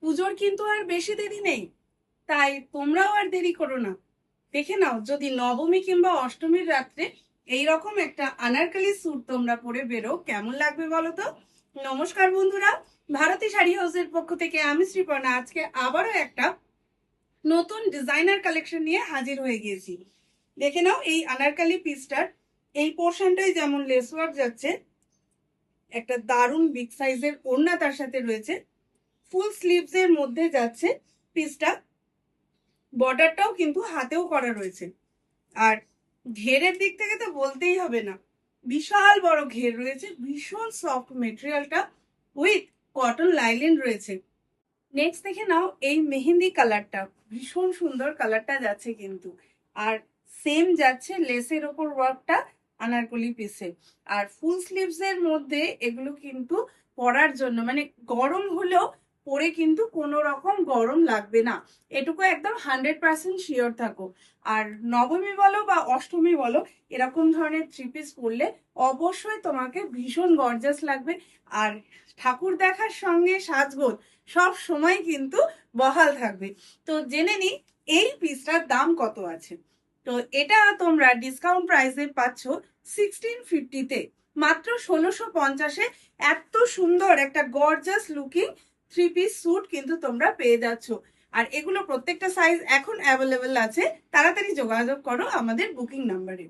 পুজোর কিন্তু আর বেশি দেরি নেই, তাই তোমরাও আর দেরি করো না। দেখে নাও, যদি নবমী কিংবা অষ্টমীর রাত্রে এইরকম একটা আনারকলি স্যুট তোমরা পরে বেরো, কেমন লাগবে বলো তো। নমস্কার বন্ধুরা, ভারতী শাড়ি হাউসের পক্ষ থেকে আমি শ্রীপর্ণা আজকে আবারও একটা নতুন ডিজাইনার কালেকশন নিয়ে হাজির হয়ে গিয়েছি। দেখে নাও, এই আনারকলি পিসটার এই পোর্শনটাই যেমন লেস ওয়ার্ক যাচ্ছে, একটা দারুণ বিগ সাইজের ওড়না তার সাথে রয়েছে, ফুল স্লিভস এর মধ্যে যাচ্ছে পিসটা, বর্ডারটাও কিন্তু হাতেও করা রয়েছে। আর ঘেরের দিক থেকে তো বলতেই হবে না, বিশাল বড় ঘের রয়েছে, ভীষণ সফট মেটেরিয়ালটা, উইথ কটন লাইলেন রয়েছে। নেক্সট দেখে নাও, এই মেহেন্দি কালারটা ভীষণ সুন্দর কালারটা যাচ্ছে কিন্তু, আর সেম যাচ্ছে লেসের ওপর ওয়ার্কটা আনারকলি পিসে। আর ফুল স্লিভস এর মধ্যে এগুলো কিন্তু পরার জন্য মানে গরম হলেও পরে কিন্তু কোনো রকম গরম লাগবে না, এটুকু একদম 100% শিওর থাকো। আর নবমী বলো বা অষ্টমী বলো, এরকম ধরনের থ্রি পিস পরলে অবশ্যই তোমাকে ভীষণ গর্জাস লাগবে। আর ঠাকুর দেখার সঙ্গে সাজগোজ সব সময় কিন্তু বহাল থাকবে। তো জেনে নি এই পিসটার দাম কত আছে। তো এটা তোমরা ডিসকাউন্ট প্রাইসে পাচ্ছ 1650-তে, মাত্র 1650-এ এত সুন্দর একটা gorgeous looking three piece suit কিন্তু তোমরা পেয়ে যাচ্ছ। আর এগুলো প্রত্যেকটা সাইজ এখন অ্যাভেলেবেল আছে, তাড়াতাড়ি যোগাযোগ করো আমাদের বুকিং নাম্বারে।